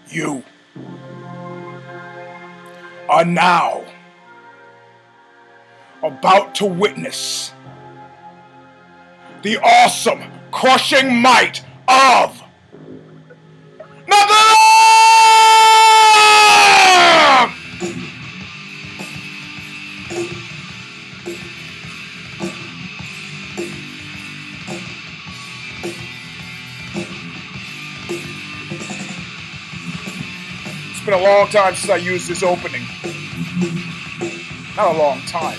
You are now about to witness the awesome, crushing might of Knuckle Up! It's been a long time since I used this opening. Not a long time.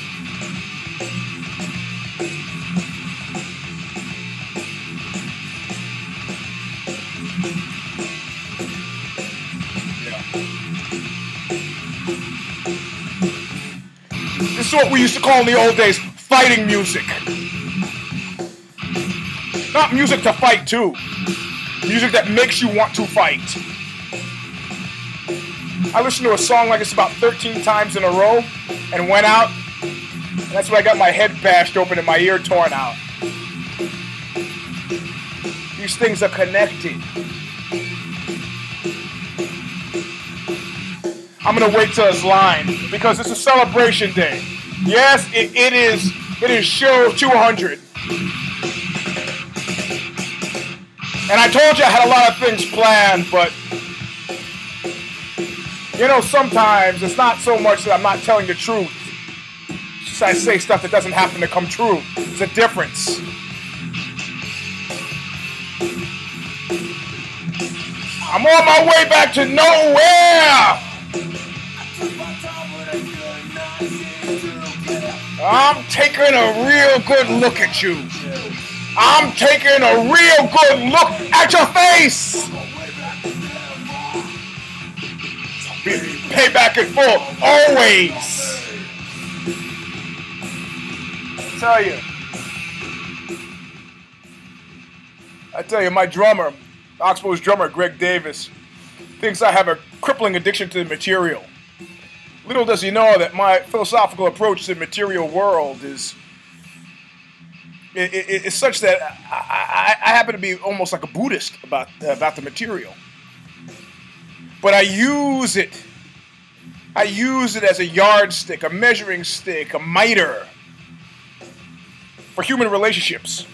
This is what we used to call in the old days fighting music. Not music to fight to. Music that makes you want to fight. I listened to a song like this about 13 times in a row and went out. And that's when I got my head bashed open and my ear torn out. These things are connected. I'm gonna wait till it's line because it's a celebration day. Yes, it is show 200. And I told you I had a lot of things planned, but you know, sometimes it's not so much that I'm not telling the truth. It's just I say stuff that doesn't happen to come true. There's a difference. I'm on my way back to nowhere. I'm taking a real good look at you. I'm taking a real good look at your face. Payback in full, always. I tell you, my drummer, Oxbow's drummer, Greg Davis, thinks I have a crippling addiction to the material. Little does he know that my philosophical approach to the material world is such that I happen to be almost like a Buddhist about the material. But I use it as a yardstick, a measuring stick, a miter for human relationships.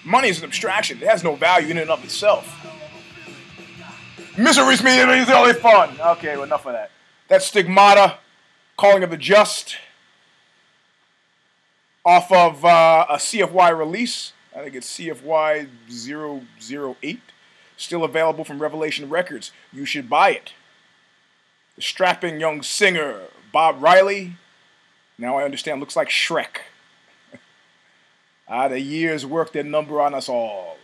Money is an abstraction. It has no value in and of itself. Misery's me and it's only fun. Okay, well, enough of that. That's Stigmata, Calling of the Just, off of a CFY release. I think it's CFY 008. Still available from Revelation Records. You should buy it. The strapping young singer, Bob Riley, now I understand looks like Shrek. The years worked their number on us all.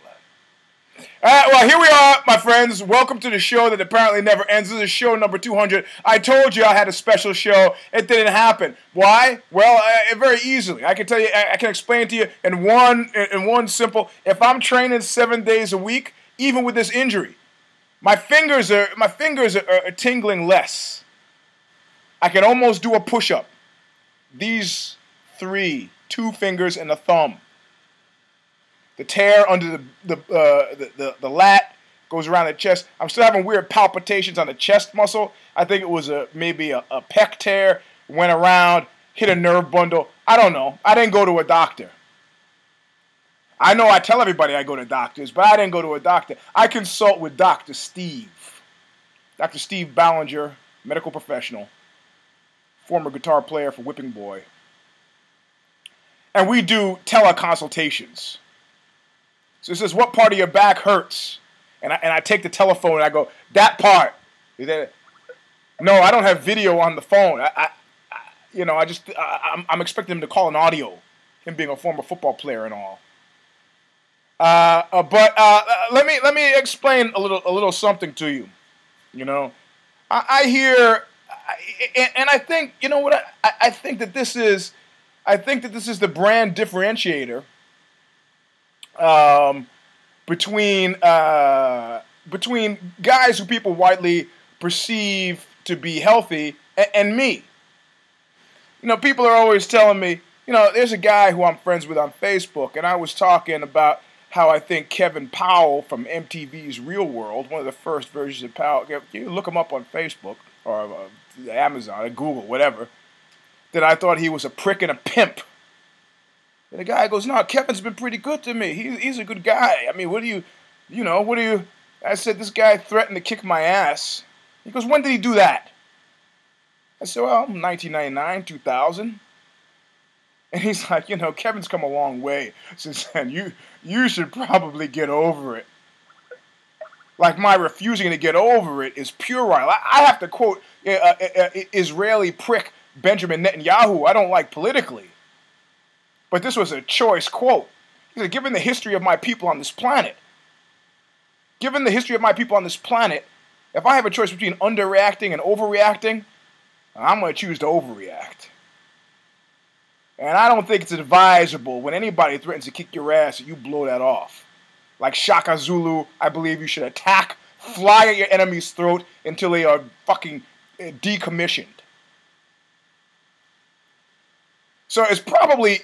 Well, here we are, my friends. Welcome to the show that apparently never ends. This is show number 200. I told you I had a special show. It didn't happen. Why? Well, very easily. I can tell you. I can explain to you in one simple. If I'm training 7 days a week, even with this injury, my fingers are tingling less. I can almost do a push-up. These two fingers and a thumb. The tear under the lat goes around the chest. I'm still having weird palpitations on the chest muscle. I think it was maybe a pec tear. Went around, hit a nerve bundle. I don't know. I didn't go to a doctor. I know I tell everybody I go to doctors, but I didn't go to a doctor. I consult with Dr. Steve. Dr. Steve Ballinger, medical professional, former guitar player for Whipping Boy. And we do teleconsultations. So it says, what part of your back hurts? And I take the telephone and I go, that part. No, I don't have video on the phone. I'm expecting him to call an audio, him being a former football player and all. But let me explain a little something to you. You know, I hear, and I think, you know what? I think that this is the brand differentiator between guys who people widely perceive to be healthy and me. You know, people are always telling me, you know, there's a guy who I'm friends with on Facebook, and I was talking about how I think Kevin Powell from MTV's Real World, one of the first versions of Powell, you look him up on Facebook or Amazon or Google, whatever, that I thought he was a prick and a pimp. And the guy goes, no, Kevin's been pretty good to me. He's a good guy. I mean, what do you, I said, this guy threatened to kick my ass. He goes, when did he do that? I said, well, 1999, 2000. And he's like, Kevin's come a long way since then. You should probably get over it. Like my refusing to get over it is puerile. I have to quote Israeli prick Benjamin Netanyahu. I don't like politically. But this was a choice quote. He said, given the history of my people on this planet, if I have a choice between underreacting and overreacting, I'm going to choose to overreact. And I don't think it's advisable when anybody threatens to kick your ass that you blow that off. Like Shaka Zulu, I believe you should attack, fly at your enemy's throat until they are fucking decommissioned. So it's probably,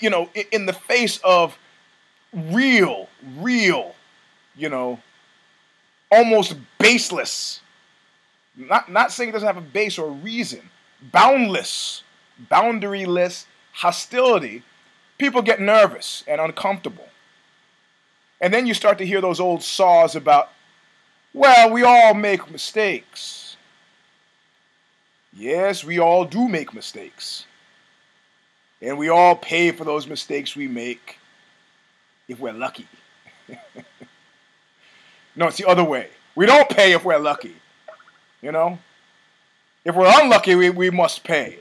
in the face of real, almost baseless, not saying it doesn't have a base or a reason, boundless, boundaryless hostility, people get nervous and uncomfortable. And then you start to hear those old saws about, well, we all make mistakes. Yes, we all do make mistakes. And we all pay for those mistakes we make if we're lucky. No, it's the other way. We don't pay if we're lucky. If we're unlucky, we must pay.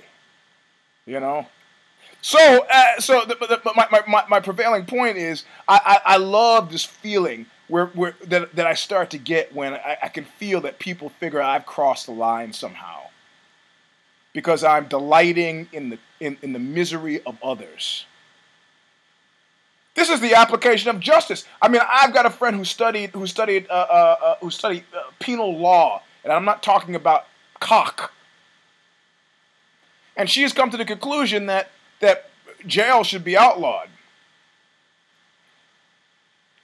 So my prevailing point is I love this feeling that I start to get when I can feel that people figure I've crossed the line somehow, because I'm delighting in the misery of others. This is the application of justice. I mean, I've got a friend who studied penal law, and I'm not talking about cock. And she has come to the conclusion that jail should be outlawed.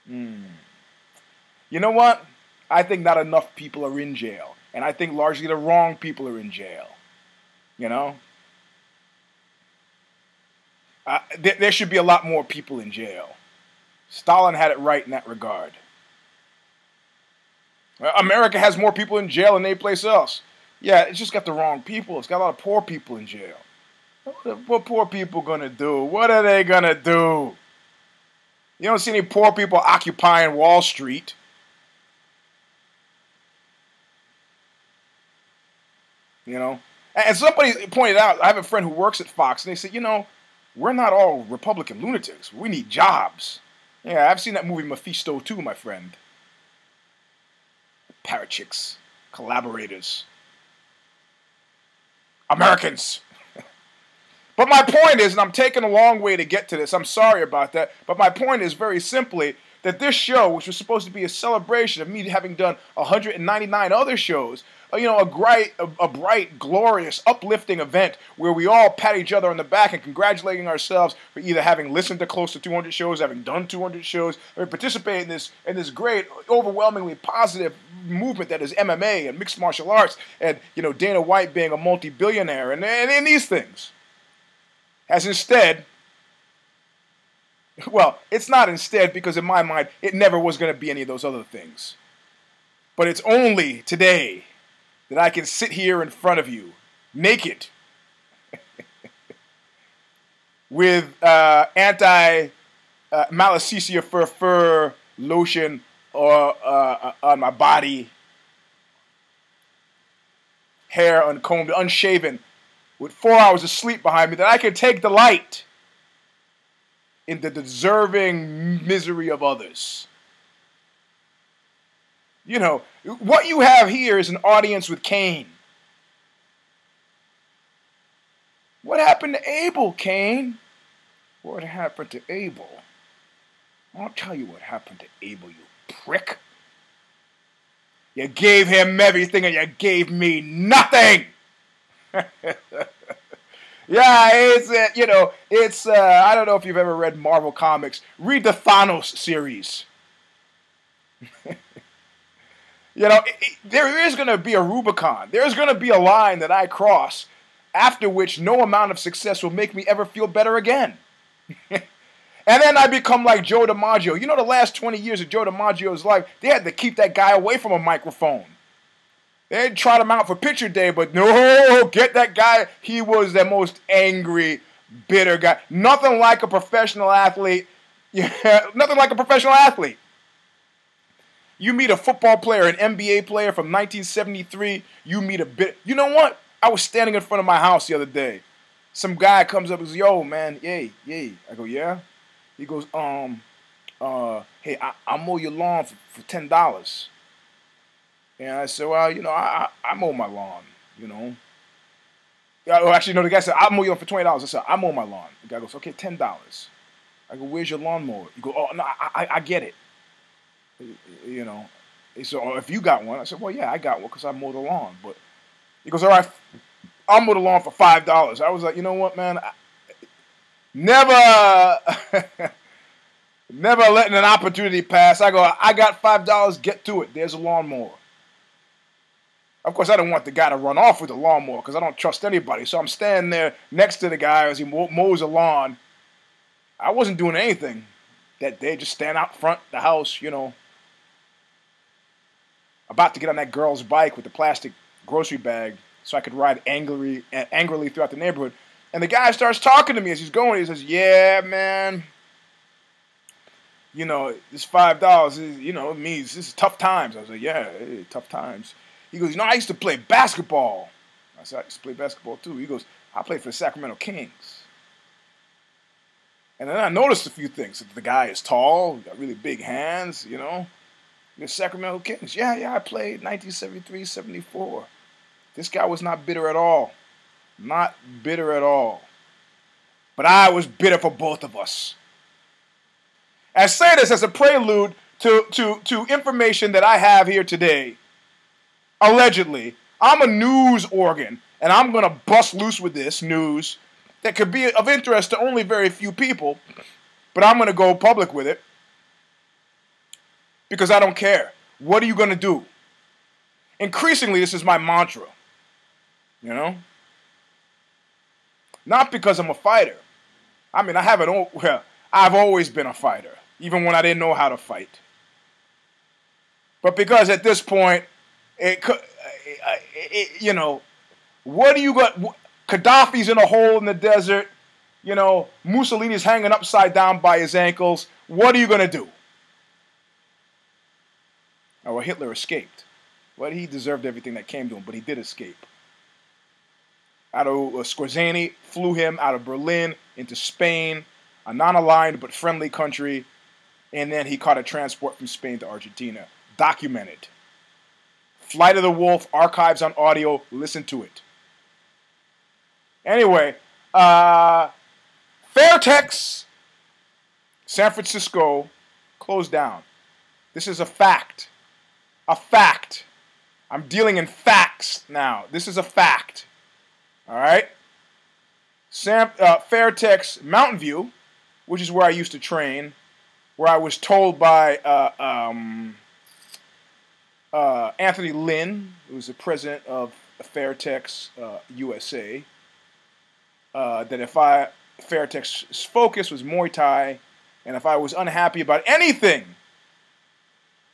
You know what? I think not enough people are in jail. And I think largely the wrong people are in jail. There should be a lot more people in jail. Stalin had it right in that regard. America has more people in jail than any place else. Yeah, it's just got the wrong people. It's got a lot of poor people in jail. What poor people gonna do? What are they gonna do? You don't see any poor people occupying Wall Street. And somebody pointed out, I have a friend who works at Fox, and they said, we're not all Republican lunatics. We need jobs. Yeah, I've seen that movie Mephisto too, my friend. Parachicks, collaborators, Americans. But my point is, and I'm taking a long way to get to this, I'm sorry about that, but my point is very simply that this show, which was supposed to be a celebration of me having done 199 other shows, a bright, glorious, uplifting event where we all pat each other on the back and congratulating ourselves for either having listened to close to 200 shows, having done 200 shows, or participating in this great, overwhelmingly positive movement that is MMA and mixed martial arts, and Dana White being a multi-billionaire and these things. As instead, well, it's not instead, because in my mind, it never was going to be any of those other things. But it's only today that I can sit here in front of you, naked, with anti-malacesia fur lotion on my body, hair uncombed, unshaven, with 4 hours of sleep behind me, that I can take delight in the deserving misery of others. What you have here is an audience with Cain. What happened to Abel, Cain? What happened to Abel? I'll tell you what happened to Abel, you prick. You gave him everything and you gave me nothing. Yeah, it's I don't know if you've ever read Marvel Comics. Read the Thanos series. You know, there is going to be a Rubicon. There's going to be a line that I cross after which no amount of success will make me ever feel better again. And then I become like Joe DiMaggio. You know, the last 20 years of Joe DiMaggio's life, they had to keep that guy away from a microphone. They tried him out for picture day, but no, get that guy. He was the most angry, bitter guy. Nothing like a professional athlete. Yeah, nothing like a professional athlete. You meet a football player, an NBA player from 1973, you meet a bit. You know what? I was standing in front of my house the other day. Some guy comes up and says, yo, man, yay. I go, yeah? He goes, hey, I'll mow your lawn for $10. And I said, well, you know, I mow my lawn, you know. Oh, actually, no, the guy said, I'll mow your lawn for $20. I said, I mow my lawn. The guy goes, okay, $10. I go, where's your lawnmower? You go, oh, no, I get it. You know. He said, oh, if you got one. I said, well, yeah, I got one because I mow the lawn. But he goes, all right, I'll mow the lawn for $5. I was like, you know what, man? Never letting an opportunity pass. I go, I got $5, get to it. There's a lawnmower. Of course, I don't want the guy to run off with the lawnmower because I don't trust anybody. So I'm standing there next to the guy as he mows the lawn. I wasn't doing anything that day, just stand out front the house, you know, about to get on that girl's bike with the plastic grocery bag so I could ride angrily throughout the neighborhood. And the guy starts talking to me as he's going. He says, yeah, man, you know, this $5, you know, it means this is tough times. I was like, yeah, tough times. He goes, you know, I used to play basketball. I said, I used to play basketball too. He goes, I played for the Sacramento Kings. And then I noticed a few things. The guy is tall, got really big hands, you know. The Sacramento Kings. Yeah, I played 1973, 74. This guy was not bitter at all. Not bitter at all. But I was bitter for both of us. I say this as a prelude to information that I have here today. Allegedly, I'm a news organ, and I'm going to bust loose with this news that could be of interest to only very few people, but I'm going to go public with it because I don't care. What are you going to do? Increasingly, this is my mantra, you know? Not because I'm a fighter. I mean, I've always been a fighter, even when I didn't know how to fight. But because at this point, you know, what do you got? Gaddafi's in a hole in the desert. You know, Mussolini's hanging upside down by his ankles. What are you going to do? Oh, well, Hitler escaped. Well, he deserved everything that came to him, but he did escape. Scorzani flew him out of Berlin into Spain, a non-aligned but friendly country, and then he caught a transport from Spain to Argentina. Documented. Flight of the Wolf, archives on audio, listen to it. Anyway, Fairtex, San Francisco, closed down. This is a fact. A fact. I'm dealing in facts now. This is a fact. All right? Fairtex Mountain View, which is where I used to train, where I was told by Anthony Lynn, who was the president of Fairtex USA, that if Fairtex's focus was Muay Thai, and if I was unhappy about anything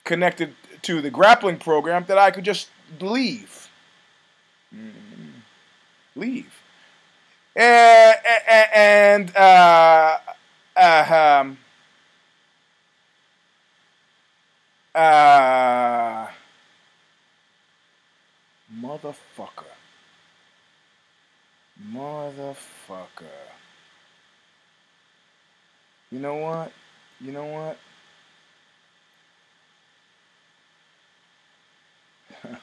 connected to the grappling program, that I could just leave. Leave. And motherfucker. You know what? You know what? I'm gonna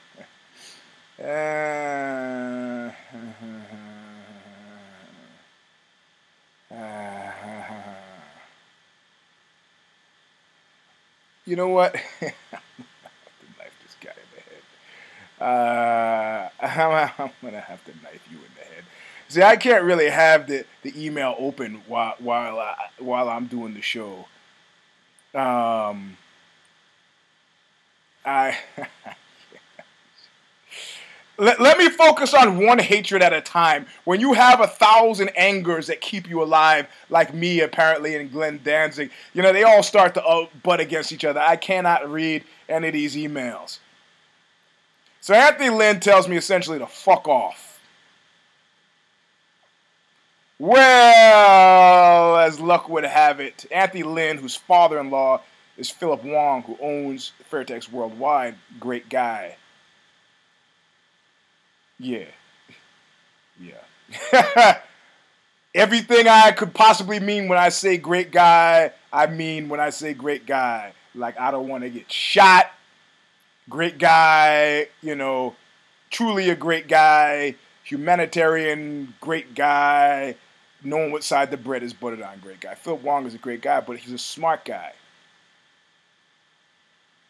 knife this guy in the head. I'm gonna have to knife you in the head. See, I can't really have the email open while I'm doing the show. I let me focus on one hatred at a time. When you have 1,000 angers that keep you alive, like me apparently and Glenn Danzig, you know, they all start to butt against each other. I cannot read any of these emails. So Anthony Lynn tells me essentially to fuck off. Well, as luck would have it, Anthony Lynn, whose father-in-law is Philip Wong, who owns Fairtex Worldwide, great guy. Yeah. Everything I could possibly mean when I say great guy, I mean when I say great guy. Like, I don't want to get shot. Great guy, you know, truly a great guy, humanitarian great guy, knowing what side the bread is buttered on great guy. Philip Wong is a great guy, but he's a smart guy.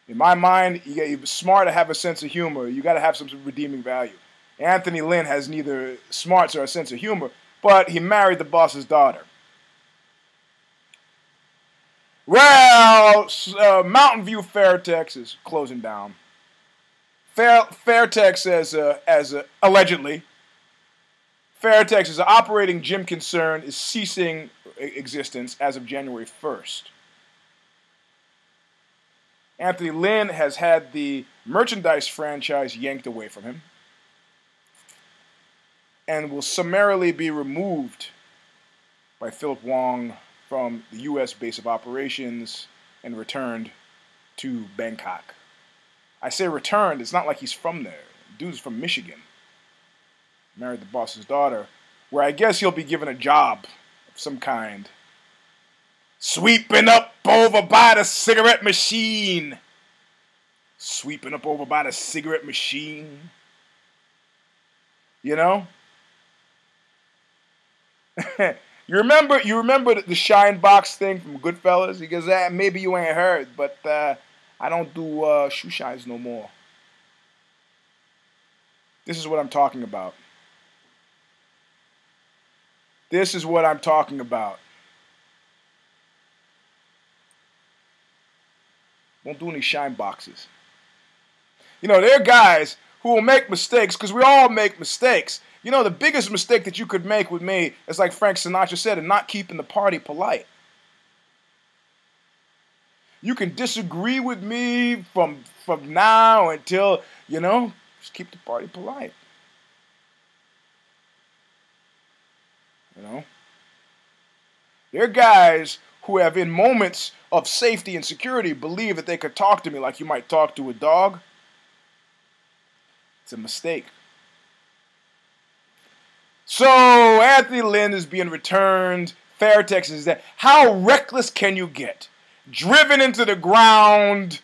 In my mind, you're smart to have a sense of humor. You got to have some redeeming value. Anthony Lynn has neither smarts or a sense of humor, but he married the boss's daughter. Well, Mountain View Fairtex is closing down. Fairtex, allegedly, Fairtex as an operating gym concern is ceasing existence as of January 1st. Anthony Lynn has had the merchandise franchise yanked away from him and will summarily be removed by Philip Wong from the U.S. base of operations and returned to Bangkok. I say returned, it's not like he's from there. Dude's from Michigan. Married the boss's daughter, where I guess he'll be given a job of some kind. Sweeping up over by the cigarette machine. Sweeping up over by the cigarette machine. You know? You remember the shine box thing from Goodfellas? He goes, maybe you ain't heard, but I don't do shoe shines no more. This is what I'm talking about. This is what I'm talking about. Won't do any shine boxes. You know, there are guys who will make mistakes because we all make mistakes. You know, the biggest mistake that you could make with me is like Frank Sinatra said, and not keeping the party polite. You can disagree with me from now until, you know, just keep the party polite. You know? There are guys who have, in moments of safety and security, believe that they could talk to me like you might talk to a dog. It's a mistake. So, Anthony Lynn is being returned. Fairtex is there. How reckless can you get? Driven into the ground.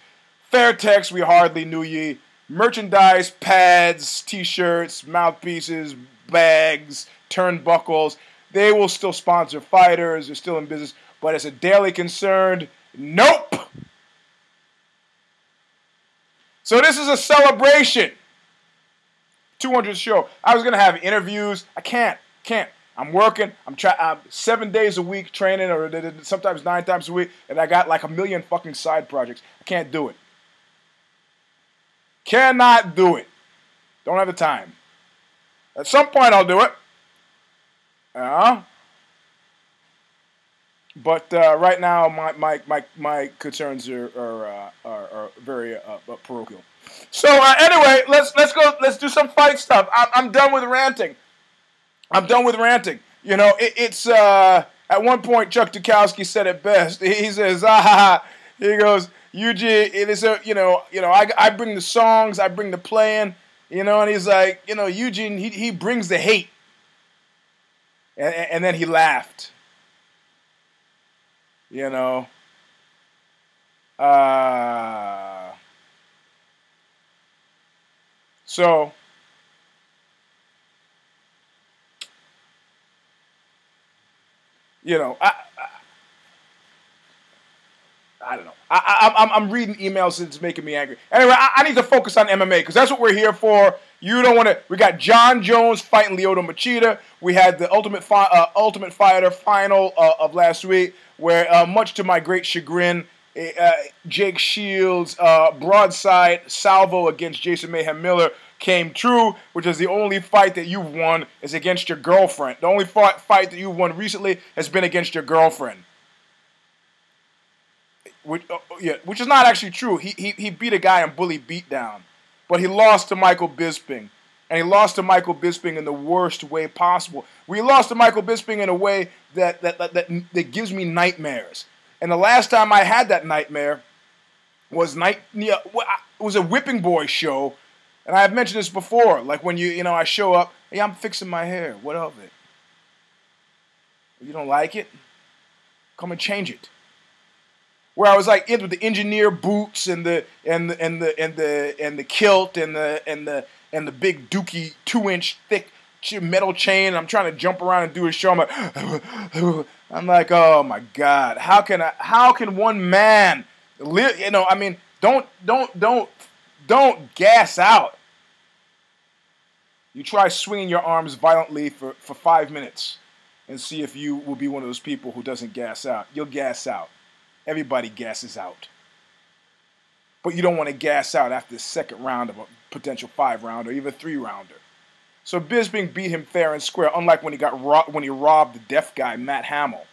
Fairtex, we hardly knew ye. Merchandise, pads, t-shirts, mouthpieces, bags, turnbuckles. They will still sponsor fighters. They're still in business. But as a daily concern, nope. So this is a celebration. 200th show. I was going to have interviews. I can't. I'm working. I'm 7 days a week training, or sometimes 9 times a week, and I got like a million fucking side projects. I can't do it. Cannot do it. Don't have the time. At some point, I'll do it. But right now, my concerns are very parochial. So anyway, let's go. Let's do some fight stuff. I'm done with ranting. You know, it's at one point Chuck Dukowski said it best. He says, he goes, Eugene, it is I bring the songs, I bring the playing, you know, and he's like, you know, Eugene, he brings the hate, and then he laughed. You know, so you know, I don't know. I'm reading emails and it's making me angry. Anyway, I need to focus on MMA because that's what we're here for. You don't want to. We got John Jones fighting Lyoto Machida. We had the Ultimate Fighter final of last week, where much to my great chagrin, Jake Shields' broadside salvo against Jason Mayhem Miller came true, which is the only fight that you've won is against your girlfriend. The only fight that you've won recently has been against your girlfriend. Which is not actually true. He beat a guy in bully beatdown, but he lost to Michael Bisping. And he lost to Michael Bisping in the worst way possible. We lost to Michael Bisping in a way that gives me nightmares. And the last time I had that nightmare was it was a Whipping Boy show, and I've mentioned this before. Like when I show up, hey, I'm fixing my hair. What of it? You don't like it? Come and change it. Where I was like in with the engineer boots and the kilt and the big dookie 2-inch thick metal chain. And I'm trying to jump around and do a show. I'm like, oh my God, how can one man live? Don't gas out. You try swinging your arms violently for 5 minutes and see if you will be one of those people who doesn't gas out. You'll gas out. Everybody gasses out. But you don't want to gas out after the second round of a potential 5-rounder or even 3-rounder. So Bisping beat him fair and square, unlike when he robbed the deaf guy, Matt Hamill.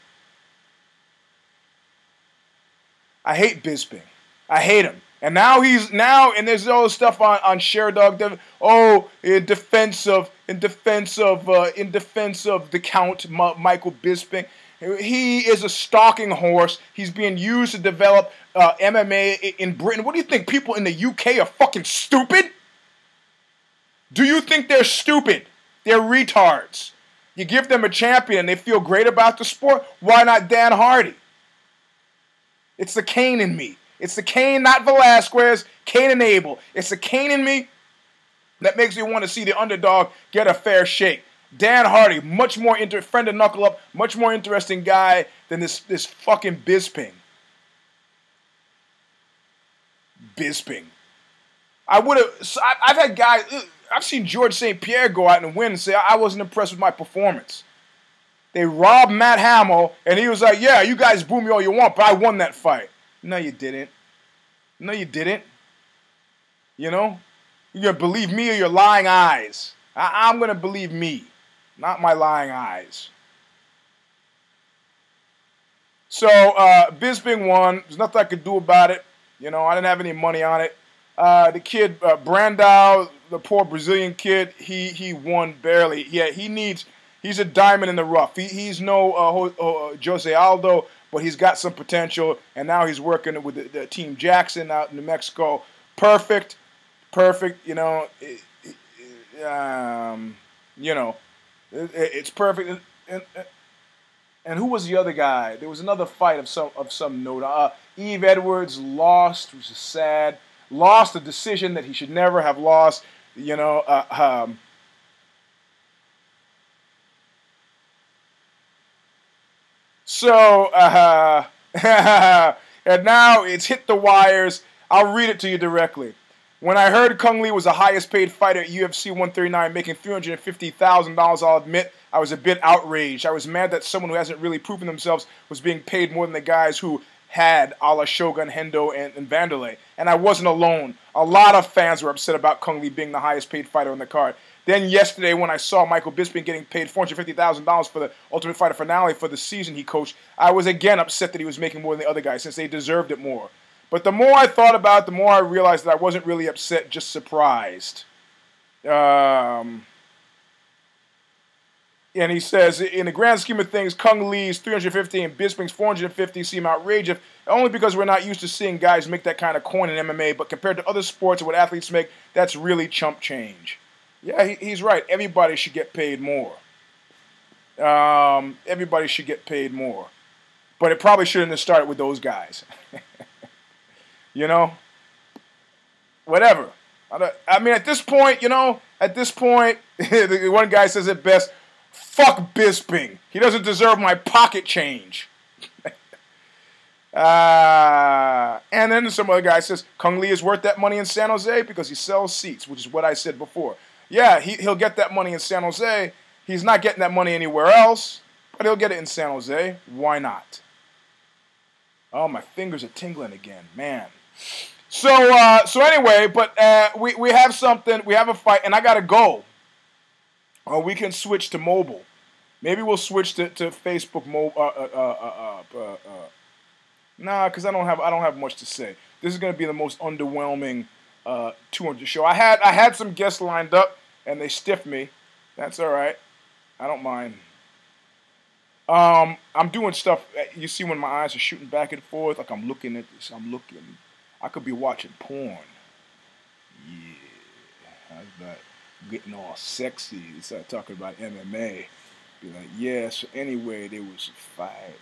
I hate Bisping. I hate him. And and there's all this stuff on ShareDog. In defense of the Count Michael Bisping. He is a stalking horse. He's being used to develop MMA in Britain. What do you think? People in the UK are fucking stupid? Do you think they're stupid? They're retards. You give them a champion and they feel great about the sport. Why not Dan Hardy? It's the Kane in me. It's the Kane, not Velasquez. Kane and Abel. It's the Kane in me that makes me want to see the underdog get a fair shake. Dan Hardy, much more friend of Knuckle Up, much more interesting guy than this fucking Bisping. Bisping. I've had guys, I've seen George St. Pierre go out and win and say, I wasn't impressed with my performance. They robbed Matt Hamill, and he was like, yeah, you guys boo me all you want, but I won that fight. No, you didn't. No, you didn't. You know? You're going to believe me or your lying eyes. I'm going to believe me, not my lying eyes. So, Bisping won. There's nothing I could do about it. You know, I didn't have any money on it. The kid, Brandao, the poor Brazilian kid, he won barely. Yeah, he's a diamond in the rough. He's no Jose Aldo, but he's got some potential, and now he's working with the Team Jackson out in New Mexico. Perfect, you know. It's perfect. And who was the other guy? There was another fight of some note. Eve Edwards lost, which is sad. Lost a decision that he should never have lost. You know. And now it's hit the wires. I'll read it to you directly. When I heard Kung Lee was the highest paid fighter at UFC 139, making $350,000, I'll admit I was a bit outraged. I was mad that someone who hasn't really proven themselves was being paid more than the guys who had, a la Shogun, Hendo, and Vanderlei. And I wasn't alone. A lot of fans were upset about Kung Lee being the highest paid fighter on the card. Then yesterday, when I saw Michael Bisping getting paid $450,000 for the Ultimate Fighter finale for the season he coached, I was again upset that he was making more than the other guys, since they deserved it more. But the more I thought about it, the more I realized that I wasn't really upset, just surprised. And he says, in the grand scheme of things, Kung Lee's $350 and Bisping's $450 seem outrageous, only because we're not used to seeing guys make that kind of coin in MMA, but compared to other sports and what athletes make, that's really chump change. Yeah, he's right. Everybody should get paid more. Everybody should get paid more. But it probably shouldn't have started with those guys. You know? Whatever. I mean, at this point, the one guy says it best, fuck Bisping. He doesn't deserve my pocket change. And then some other guy says, Kung Lee is worth that money in San Jose because he sells seats, which is what I said before. Yeah, he'll get that money in San Jose. He's not getting that money anywhere else, but he'll get it in San Jose. Why not? Oh, my fingers are tingling again, man. So anyway, but we have something. We have a fight, and I gotta go. Or we can switch to mobile. Maybe we'll switch to Facebook mobile. Nah, because I don't have much to say. This is gonna be the most underwhelming 200 show. I had some guests lined up, and they stiffed me. That's all right. I don't mind. I'm doing stuff. You see when my eyes are shooting back and forth, like I'm looking at this. I'm looking. I could be watching porn. Yeah, how's that? Getting all sexy. Start talking about MMA. Be like, yeah. So anyway, there was a fight.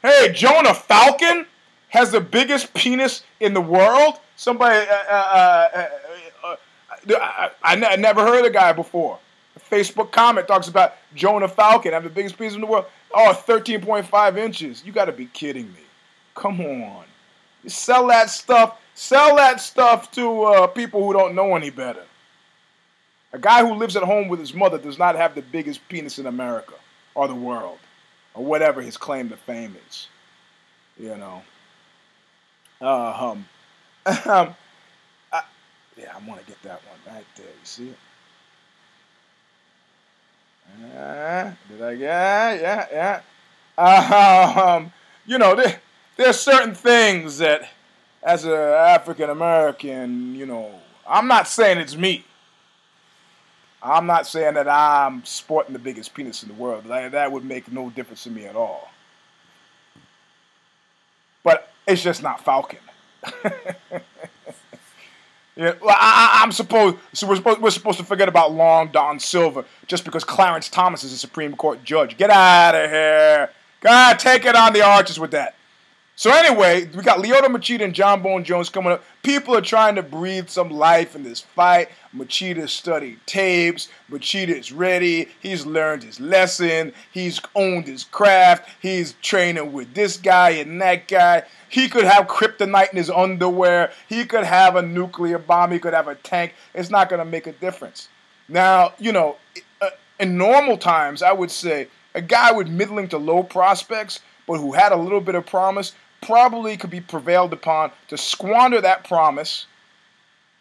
Hey, Jonah Falcon has the biggest penis in the world. Somebody, I never heard of the guy before. A Facebook comment talks about Jonah Falcon having the biggest penis in the world. Oh, 13.5 inches. You got to be kidding me. Come on. You sell that stuff. Sell that stuff to people who don't know any better. A guy who lives at home with his mother does not have the biggest penis in America or the world or whatever his claim to fame is. You know. Yeah, I want to get that one right there. You see it? Did I get? Yeah. You know, there's certain things that, as an African American, you know, I'm not saying it's me. I'm not saying that I'm sporting the biggest penis in the world. That would make no difference to me at all. But it's just not Falcon. Yeah, well, I'm supposed. So we're supposed to forget about Long Don Silver just because Clarence Thomas is a Supreme Court judge. Get out of here! God, take it on the arches with that. So anyway, we got Lyoto Machida and John Bone Jones coming up. People are trying to breathe some life in this fight. Machida studied tapes. Machida is ready. He's learned his lesson. He's owned his craft. He's training with this guy and that guy. He could have kryptonite in his underwear. He could have a nuclear bomb. He could have a tank. It's not going to make a difference. Now, you know, in normal times, I would say a guy with middling to low prospects, but who had a little bit of promise, probably could be prevailed upon to squander that promise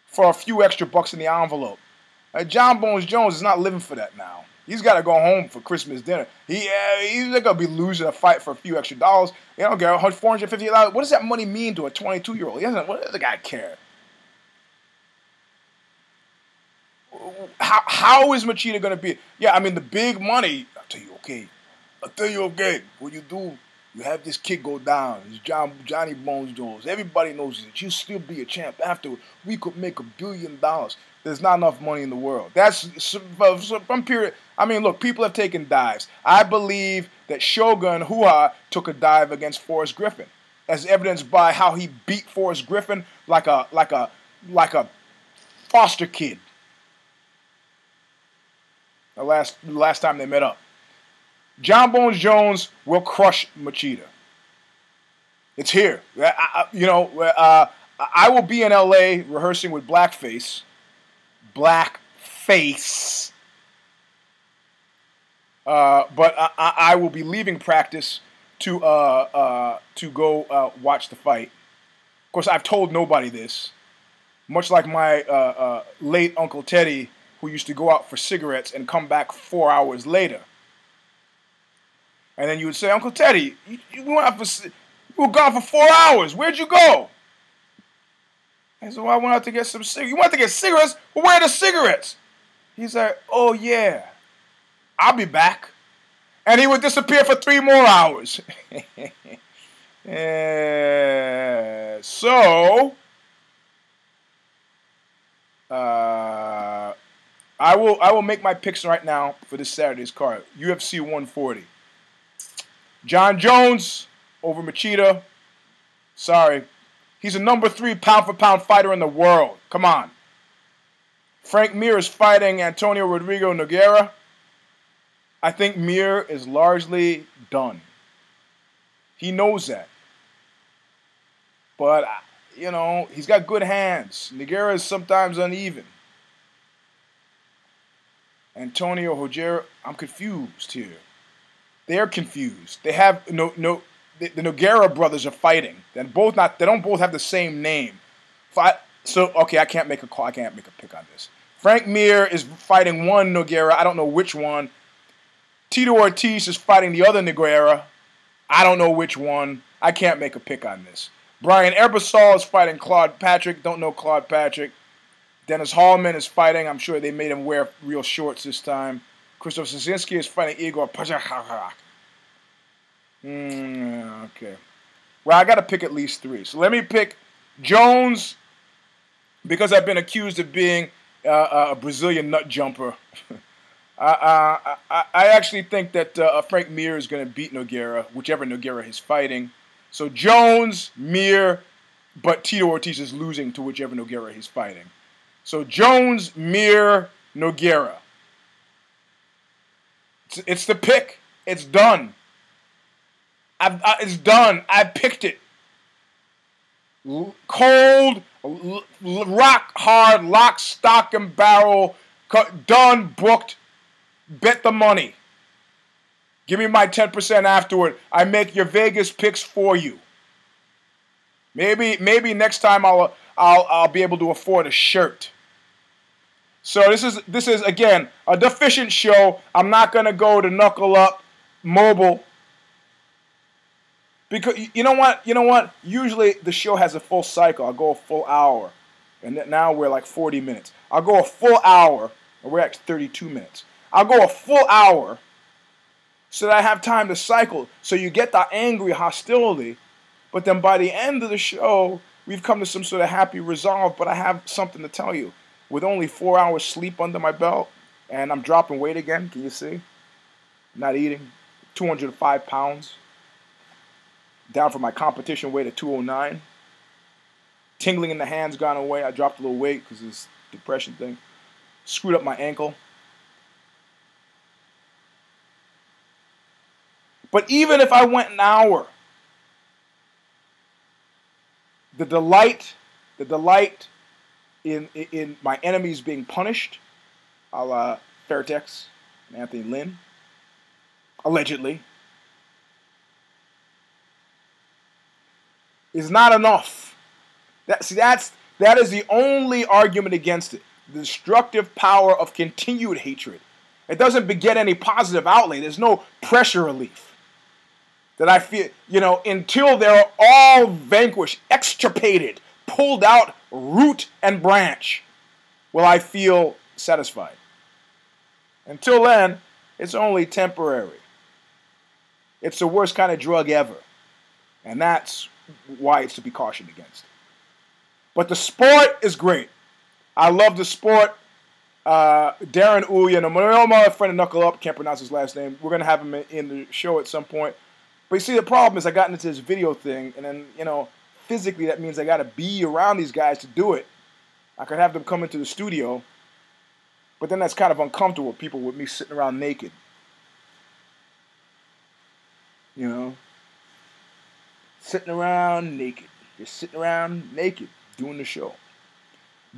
for a few extra bucks in the envelope. John Bones Jones is not living for that now. He's got to go home for Christmas dinner. He's not going to be losing a fight for a few extra dollars. You don't get $450. What does that money mean to a 22-year-old? What does the guy care? How is Machida going to be? Yeah, I mean, the big money. I'll tell you, okay. What you do, you have this kid go down. It's Johnny Bones Jones. Everybody knows that you still be a champ afterward. We could make $1 billion. There's not enough money in the world. That's from period. I mean, look, people have taken dives. I believe that Shogun Hua took a dive against Forrest Griffin, as evidenced by how he beat Forrest Griffin like a foster kid. The last time they met up. John Bones Jones will crush Machida. It's here. I will be in LA rehearsing with Blackface. But I will be leaving practice to go watch the fight. Of course, I've told nobody this. Much like my late Uncle Teddy, who used to go out for cigarettes and come back 4 hours later. And then you would say, Uncle Teddy, you were gone for 4 hours. Where'd you go? I said, well, I went out to get some cigarettes. You went to get cigarettes? Well, where are the cigarettes? He's like, oh, yeah. I'll be back. And he would disappear for 3 more hours. I will make my picks right now for this Saturday's card. UFC 140. John Jones over Machida. Sorry. He's a number 3 pound-for-pound fighter in the world. Come on. Frank Mir is fighting Antonio Rodrigo Nogueira. I think Mir is largely done. He knows that. But, you know, he's got good hands. Nogueira is sometimes uneven. Antonio Nogueira, I'm confused here. They're confused. They have the Nogueira brothers are fighting. They don't both have the same name. So okay, I can't make a call. I can't make a pick on this. Frank Mir is fighting one Nogueira. I don't know which one. TITO Ortiz is fighting the other Nogueira. I don't know which one. I can't make a pick on this. Brian Ebersol is fighting Claude Patrick. Don't know Claude Patrick. Dennis Hallman is fighting. I'm sure they made him wear real shorts this time. Krzysztof Szynski is fighting Igor Pajarchak. Okay. Well, I got to pick at least 3. So let me pick Jones, because I've been accused of being a Brazilian nut jumper. I actually think that Frank Mir is going to beat Nogueira, whichever Nogueira he's fighting. So Jones, Mir, but TITO Ortiz is losing to whichever Nogueira he's fighting. So Jones, Mir, Nogueira. It's the pick. It's done. It's done. I picked it. Cold, rock hard, lock, stock, and barrel. Done, booked. Bet the money. Give me my 10% afterward. I make your Vegas picks for you. Maybe next time I'll be able to afford a shirt. So this is again a deficient show. I'm not gonna go to Knuckle Up Mobile because you know what? Usually the show has a full cycle. I'll go a full hour, and now we're like 40 minutes. I'll go a full hour, and we're at 32 minutes. I'll go a full hour so that I have time to cycle. So you get the angry hostility, but then by the end of the show, we've come to some sort of happy resolve. But I have something to tell you. With only 4 hours sleep under my belt, and I'm dropping weight again, can you see? Not eating. 205 pounds. Down from my competition weight at 209. Tingling in the hands gone away. I dropped a little weight because of this depression thing. Screwed up my ankle. But even if I went an hour, the delight in my enemies being punished, a la Fairtex and Anthony Lynn, allegedly, is not enough. That is the only argument against it. The destructive power of continued hatred. It doesn't beget any positive outlay. There's no pressure relief that I feel, until they're all vanquished, extirpated, pulled out root and branch, will I feel satisfied. Until then, it's only temporary. It's the worst kind of drug ever. And that's why it's to be cautioned against. But the sport is great. I love the sport. Darren Uya, my friend of Knuckle Up, can't pronounce his last name. We're going to have him in the show at some point. But you see, the problem is I got into this video thing, and then, physically that means I got to be around these guys to do it. I could have them come into the studio, but then that's kind of uncomfortable, people with me sitting around naked. Sitting around naked. Just sitting around naked doing the show.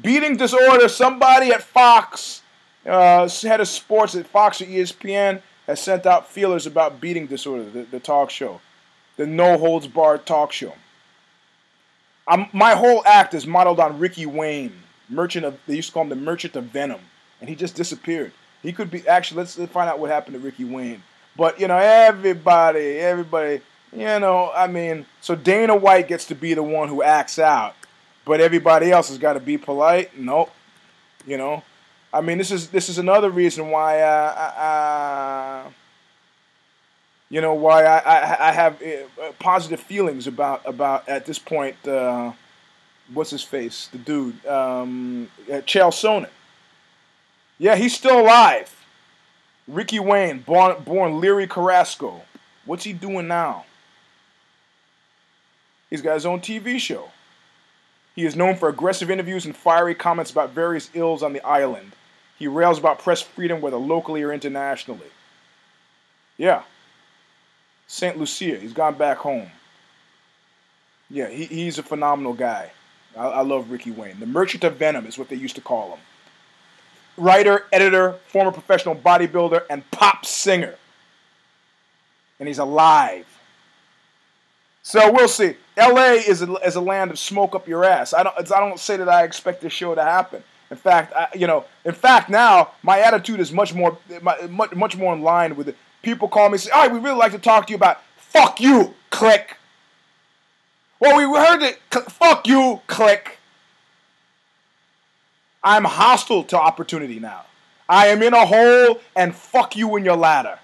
Beating disorder. Somebody at Fox, head of sports at Fox or ESPN, has sent out feelers about beating disorder, the talk show. The no-holds-barred talk show. My whole act is modeled on Ricky Wayne, they used to call him the Merchant of Venom, and he just disappeared. He could be, actually, let's find out what happened to Ricky Wayne. But, everybody, so Dana White gets to be the one who acts out, but everybody else has got to be polite. Nope. This is another reason why I have positive feelings about at this point. What's his face? The dude, Chael Sonnen. Yeah, he's still alive. Ricky Wayne, born Leary Carrasco. What's he doing now? He's got his own TV show. He is known for aggressive interviews and fiery comments about various ills on the island. He rails about press freedom, whether locally or internationally. Yeah. St. Lucia. He's gone back home. Yeah, he's a phenomenal guy. I love Ricky Wayne. The Merchant of Venom is what they used to call him. Writer, editor, former professional bodybuilder, and pop singer. and he's alive. So we'll see. LA is a land of smoke up your ass. I don't say that I expect this show to happen. In fact, now my attitude is much more in line with it. People call me and say, "All right, we really like to talk to you about." Fuck you, click. Well, we heard it. Fuck you, click. I'm hostile to opportunity now. I am in a hole, and fuck you in your ladder.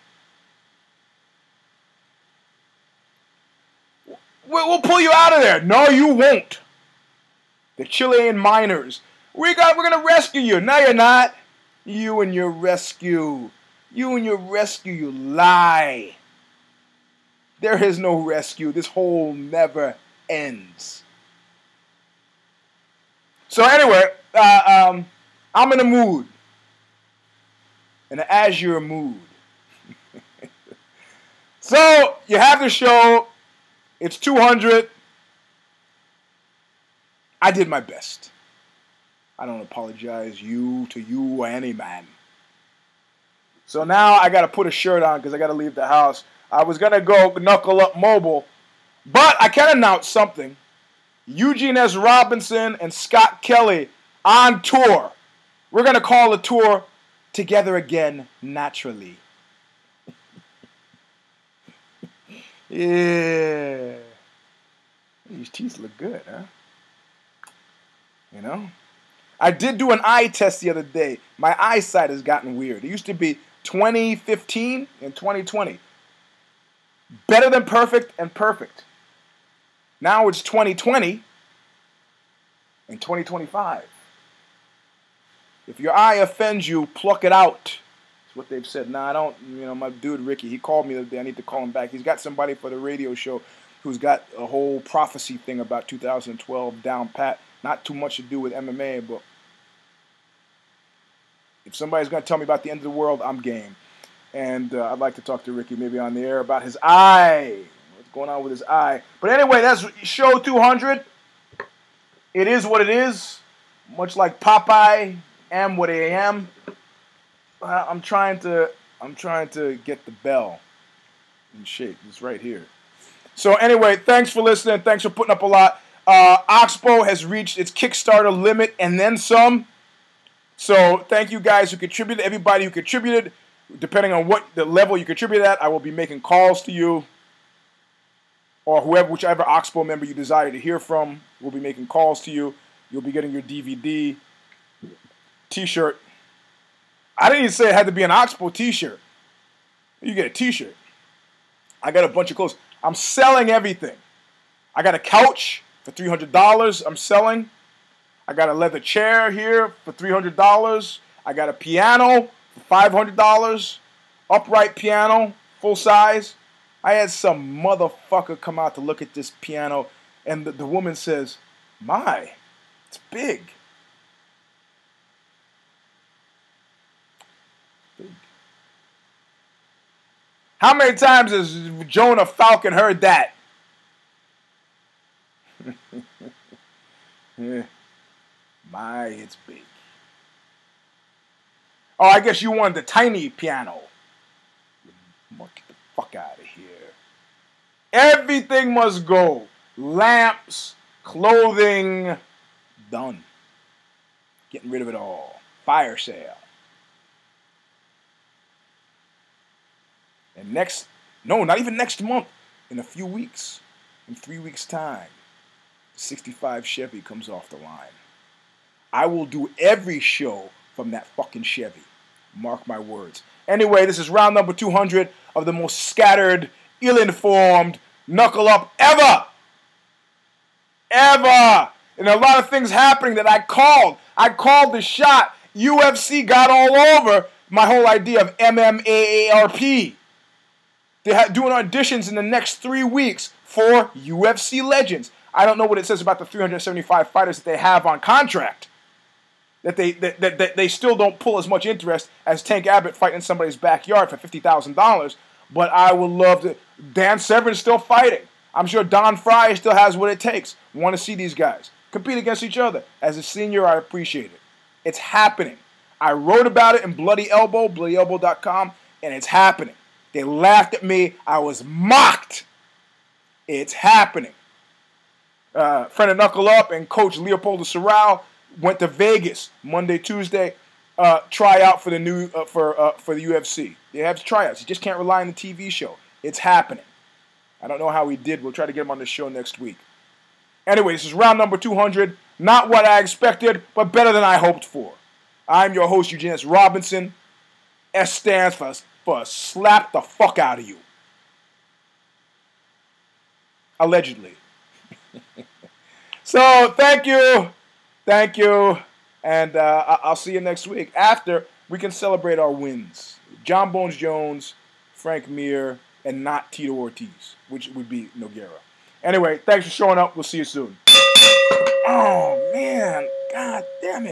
We'll pull you out of there. No, you won't. The Chilean miners. We're gonna rescue you. No, you're not. You and your rescue. You and your rescue, you lie. There is no rescue. This hole never ends. So anyway, I'm in a mood. In an azure mood. So, you have the show. It's 200. I did my best. I don't apologize to you or any man. So now I got to put a shirt on because I got to leave the house. I was going to go Knuckle Up Mobile, but I can announce something. EUGENE S. Robinson and Scott Kelly on tour. We're going to call the tour Together Again Naturally. Yeah. These teeth look good, huh? You know? I did do an eye test the other day. My eyesight has gotten weird. It used to be 2015 and 2020. Better than perfect and perfect. Now it's 2020 and 2025. If your eye offends you, pluck it out. That's what they've said. Nah, I don't, my dude Ricky, he called me the other day. I need to call him back. He's got somebody for the radio show who's got a whole prophecy thing about 2012 down pat. Not too much to do with MMA, but if somebody's going to tell me about the end of the world, I'm game. And I'd like to talk to Ricky maybe on the air about his eye. What's going on with his eye? But anyway, that's show 200. It is what it is. Much like Popeye, am what I am. I'm trying to get the bell in shape. It's right here. So anyway, thanks for listening. Thanks for putting up a lot. Oxbow has reached its Kickstarter limit and then some. So thank you guys who contributed, everybody who contributed. Depending on what the level you contribute at, I will be making calls to you. Or whichever Oxbow member you desire to hear from will be making calls to you. You'll be getting your DVD, t-shirt. I didn't even say it had to be an Oxbow t-shirt. You get a t-shirt. I got a bunch of clothes. I'm selling everything. I got a couch for $300 I'm selling. I got a leather chair here for $300. I got a piano for $500. Upright piano, full size. I had some motherfucker come out to look at this piano, and the woman says, "My, it's big." Big. How many times has Jonah Falcon heard that? My, it's big. Oh, I guess you wanted the tiny piano. Get the fuck out of here. Everything must go. Lamps, clothing, done. Getting rid of it all. Fire sale. And not even next month, in a few weeks, in 3 weeks' time, 65 Chevy comes off the line. I will do every show from that fucking Chevy. Mark my words. Anyway, this is round number 200 of the most scattered, ill-informed knuckle up ever. Ever. And a lot of things happening that I called. I called the shot. UFC got all over my whole idea of MMAARP. They're doing auditions in the next 3 weeks for UFC legends. I don't know what it says about the 375 fighters that they have on contract. That they still don't pull as much interest as Tank Abbott fighting in somebody's backyard for $50,000. But I would love to. Dan Severn's still fighting. I'm sure Don Fry still has what it takes. Want to see these guys compete against each other. As a senior, I appreciate it. It's happening. I wrote about it in Bloody Elbow, bloodyelbow.com, and it's happening. They laughed at me. I was mocked. It's happening. Friend of Knuckle Up and Coach Leopoldo Sorrell went to Vegas Monday, Tuesday, try out for the new for the UFC. They have tryouts. You just can't rely on the TV show. It's happening. I don't know how he did. We'll try to get him on the show next week. Anyway, this is round number 200. Not what I expected, but better than I hoped for. I'm your host, EUGENE S. Robinson. S stands for slap the fuck out of you. Allegedly. So, thank you. Thank you. And I'll see you next week after we can celebrate our wins. John Bones Jones, Frank Mir, and not Tito Ortiz, which would be Nogueira. Anyway, thanks for showing up. We'll see you soon. Oh, man. God damn it.